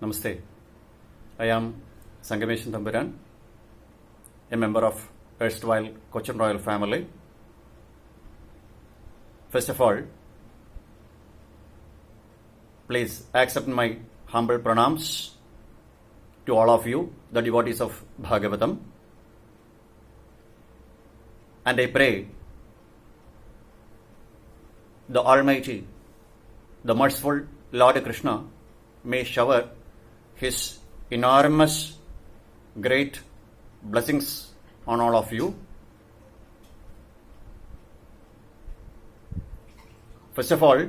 Namaste. I am Sangameshan Thamburan, a member of erstwhile Cochin Royal family. First of all, please accept my humble pranams to all of you, the devotees of Bhagavatam. And I pray the Almighty, the merciful Lord Krishna may shower His enormous, great blessings on all of you. First of all,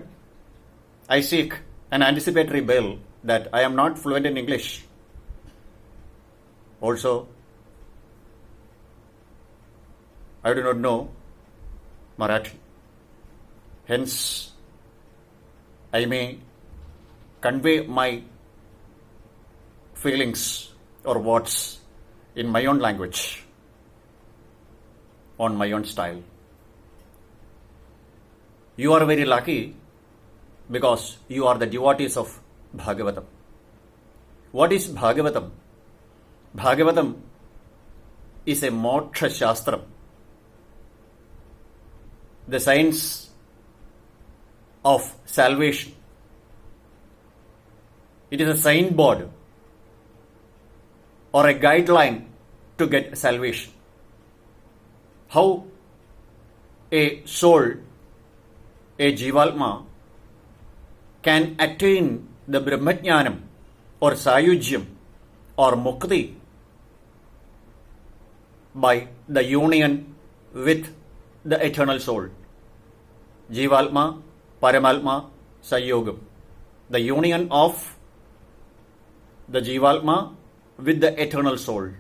I seek an anticipatory bail that I am not fluent in English. Also, I do not know Marathi. Hence, I may convey my feelings or words in my own language, on my own style. You are very lucky because you are the devotees of Bhagavatam. What is Bhagavatam? Bhagavatam is a moksha shastram, the science of salvation. It is a signboard or a guideline to get salvation. How a soul, a Jivalma, can attain the Brahmajnanam or Sayujyam or Mukti by the union with the eternal soul. Jivalma, Paramalma, Sayogam. The union of the Jivalma with the eternal soul.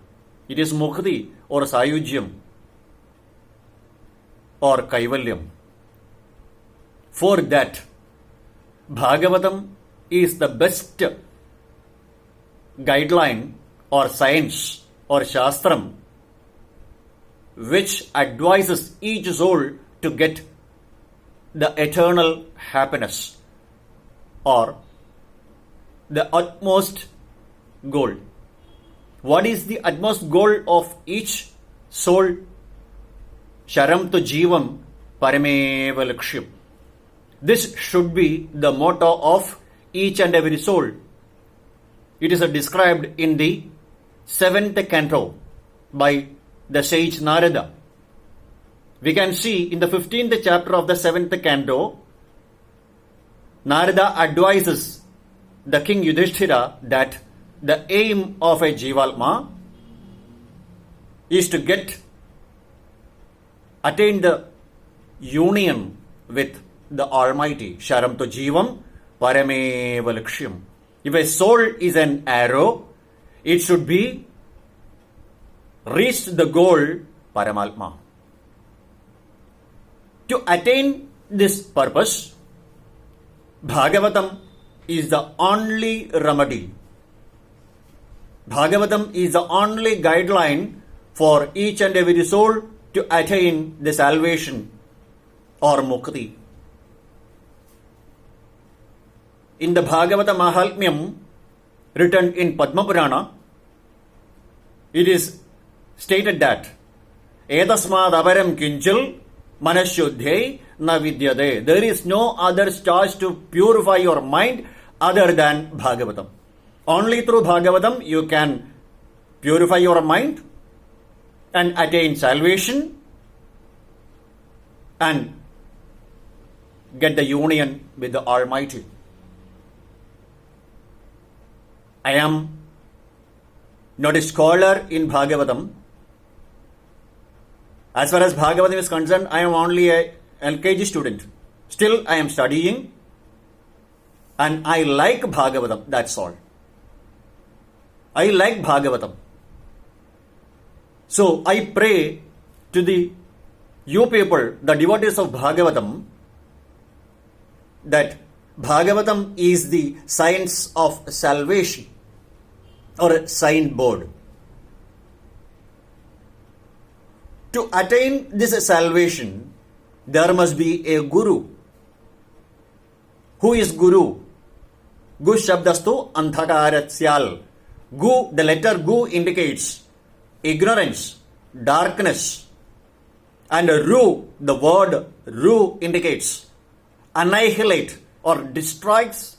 It is Mukti or Sayujyam or Kaivalyam. For that, Bhagavatam is the best guideline or science or shastram which advises each soul to get the eternal happiness or the utmost goal. What is the utmost goal of each soul? Sharam tu jivam parameva lakshyam. This should be the motto of each and every soul. It is described in the 7th canto by the sage Narada. We can see in the 15th chapter of the 7th canto, Narada advises the king Yudhishthira that the aim of a Jivalma is to attain the union with the Almighty. Sharam to Jivam Parameva Lakshyam. If a soul is an arrow, it should be reached the goal Paramatma. To attain this purpose, Bhagavatam is the only remedy. Bhagavatam is the only guideline for each and every soul to attain the salvation or mukti. In the Bhagavata Mahalmyam, written in Padma Purana, it is stated that Edasmad avaram kinchil manashuddhe na vidyade. There is no other charge to purify your mind other than Bhagavatam. Only through Bhagavatam you can purify your mind and attain salvation and get the union with the Almighty. I am not a scholar in Bhagavatam. As far as Bhagavatam is concerned, I am only a LKG student. Still, I am studying and I like Bhagavatam, that's all. I like Bhagavatam. So, I pray to you people, the devotees of Bhagavatam, that Bhagavatam is the science of salvation or a signboard. To attain this salvation, there must be a guru. Who is guru? Gu Shabdastu Andhakarasyal. Gu, the letter Gu indicates ignorance, darkness. And Ru, the word Ru indicates annihilate or destroys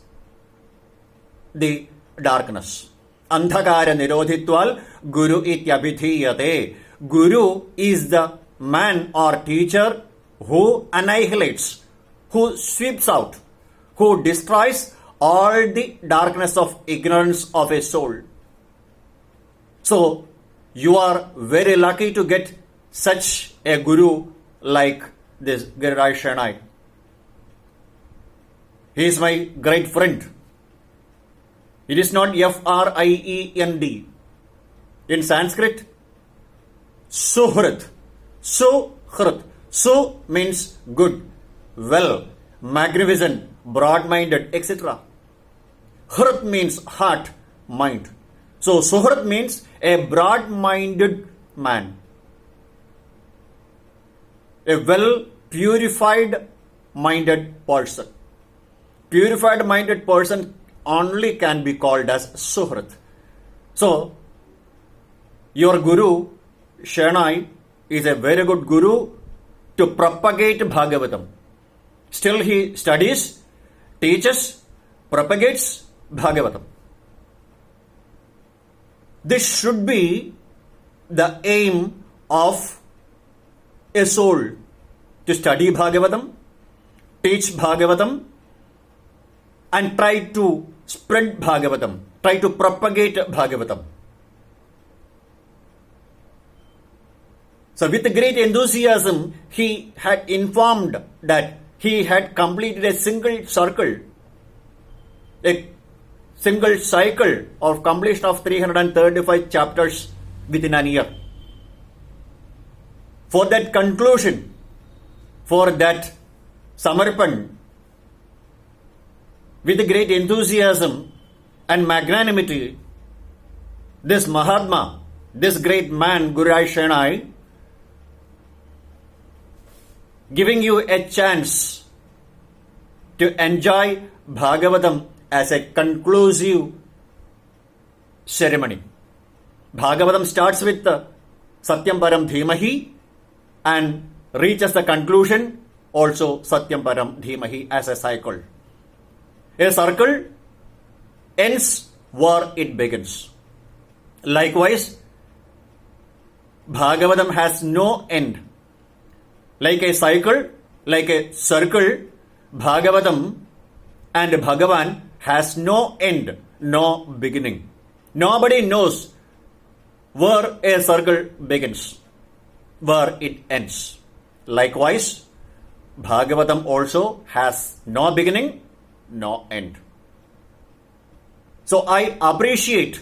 the darkness. Andhakara nirodhitval Guru ityabhidhiyate. Guru is the man or teacher who annihilates, who sweeps out, who destroys all the darkness of ignorance of a soul. So, you are very lucky to get such a guru like this Giriraj Shernai. He is my great friend. It is not Friend. In Sanskrit, Suhrit. Suhrit. Su means good, well, magnificent, broad-minded, etc. Hrit means heart, mind. So, Suhrit means a broad-minded man. A well-purified minded person. Purified minded person only can be called as Suhrit. So, your Guru, Shernai, is a very good Guru to propagate Bhagavatam. Still he studies, teaches, propagates Bhagavatam. This should be the aim of a soul, to study Bhagavatam, teach Bhagavatam, and try to spread Bhagavatam, try to propagate Bhagavatam. So with great enthusiasm, he had informed that he had completed a single circle, a single cycle of completion of 335 chapters within an year. For that conclusion, for that samarpan, with great enthusiasm and magnanimity, this Mahatma, this great man, Giriraj Shernai, giving you a chance to enjoy Bhagavatam as a conclusive ceremony. Bhagavatam starts with Satyam Param Dhimahi and reaches the conclusion also Satyam Param Dhimahi as a cycle. A circle ends where it begins. Likewise, Bhagavatam has no end. Like a cycle, like a circle, Bhagavatam and Bhagavan has no end, no beginning. Nobody knows where a circle begins, where it ends. Likewise, Bhagavatam also has no beginning, no end. So I appreciate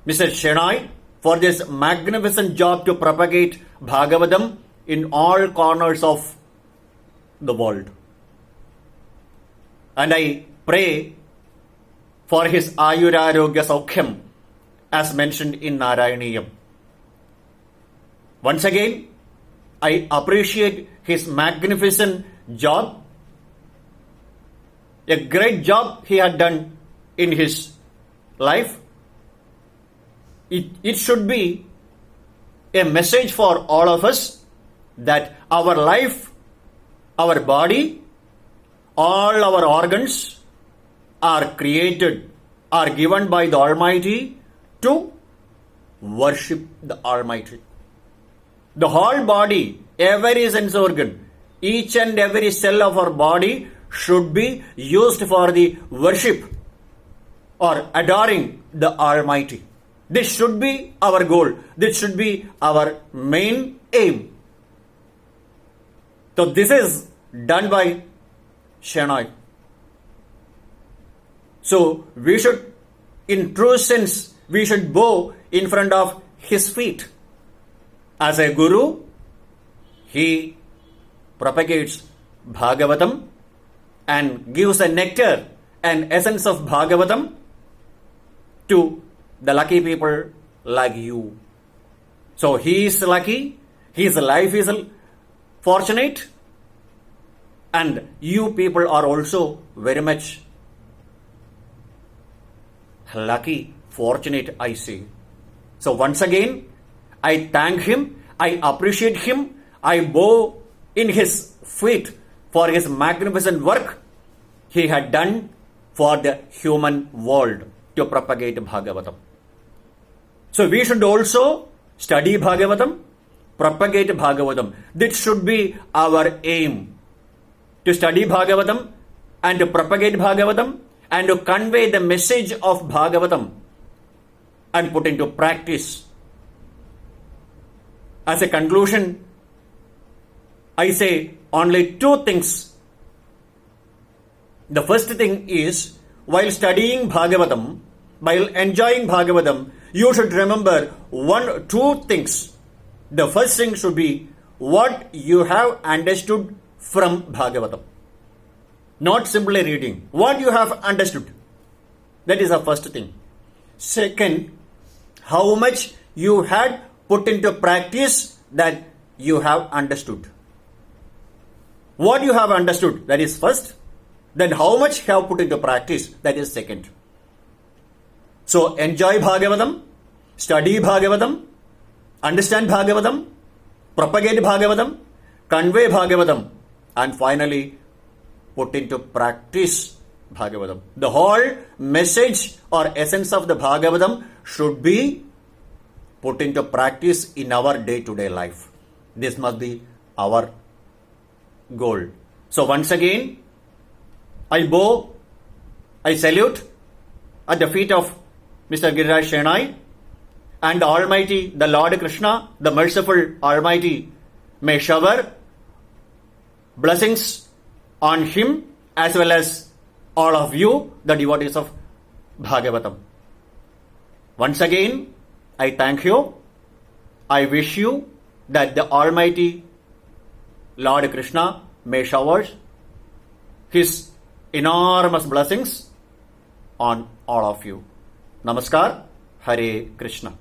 Mr. Shernai for this magnificent job to propagate Bhagavatam in all corners of the world. And I pray for his Ayurarogya Saukhyam as mentioned in Narayaniyam. Once again, I appreciate his magnificent job. A great job he had done in his life. It should be a message for all of us that our life, our body, all our organs are created, are given by the Almighty to worship the Almighty. The whole body, every sense organ, each and every cell of our body should be used for the worship or adoring the Almighty. This should be our goal. This should be our main aim. So this is done by Shernai. So we should, in true sense, we should bow in front of his feet. As a guru, he propagates Bhagavatam and gives a nectar and essence of Bhagavatam to the lucky people like you. So he is lucky, his life is fortunate, and you people are also very much lucky, fortunate, I say. So once again, I thank him, I appreciate him, I bow in his feet for his magnificent work he had done for the human world to propagate Bhagavatam. So we should also study Bhagavatam, propagate Bhagavatam. This should be our aim, to study Bhagavatam and to propagate Bhagavatam and to convey the message of Bhagavatam and put into practice. As a conclusion, I say only two things. The first thing is, while studying Bhagavatam, while enjoying Bhagavatam, you should remember two things. The first thing should be what you have understood from Bhagavatam. Not simply reading. What you have understood. That is the first thing. Second, how much you had put into practice that you have understood. What you have understood, that is first. Then how much you have put into practice, that is second. So enjoy Bhagavatam, study Bhagavatam, understand Bhagavatam, propagate Bhagavatam, convey Bhagavatam, and finally put into practice Bhagavatam. The whole message or essence of the Bhagavatam should be put into practice in our day-to-day life. This must be our goal. So once again, I bow, I salute at the feet of Mr. Giriraj Shenoy, and Almighty, the Lord Krishna, the merciful Almighty, may shower blessings on him as well as all of you, the devotees of Bhagavatam. Once again, I thank you. I wish you that the Almighty Lord Krishna may shower his enormous blessings on all of you. Namaskar. Hare Krishna.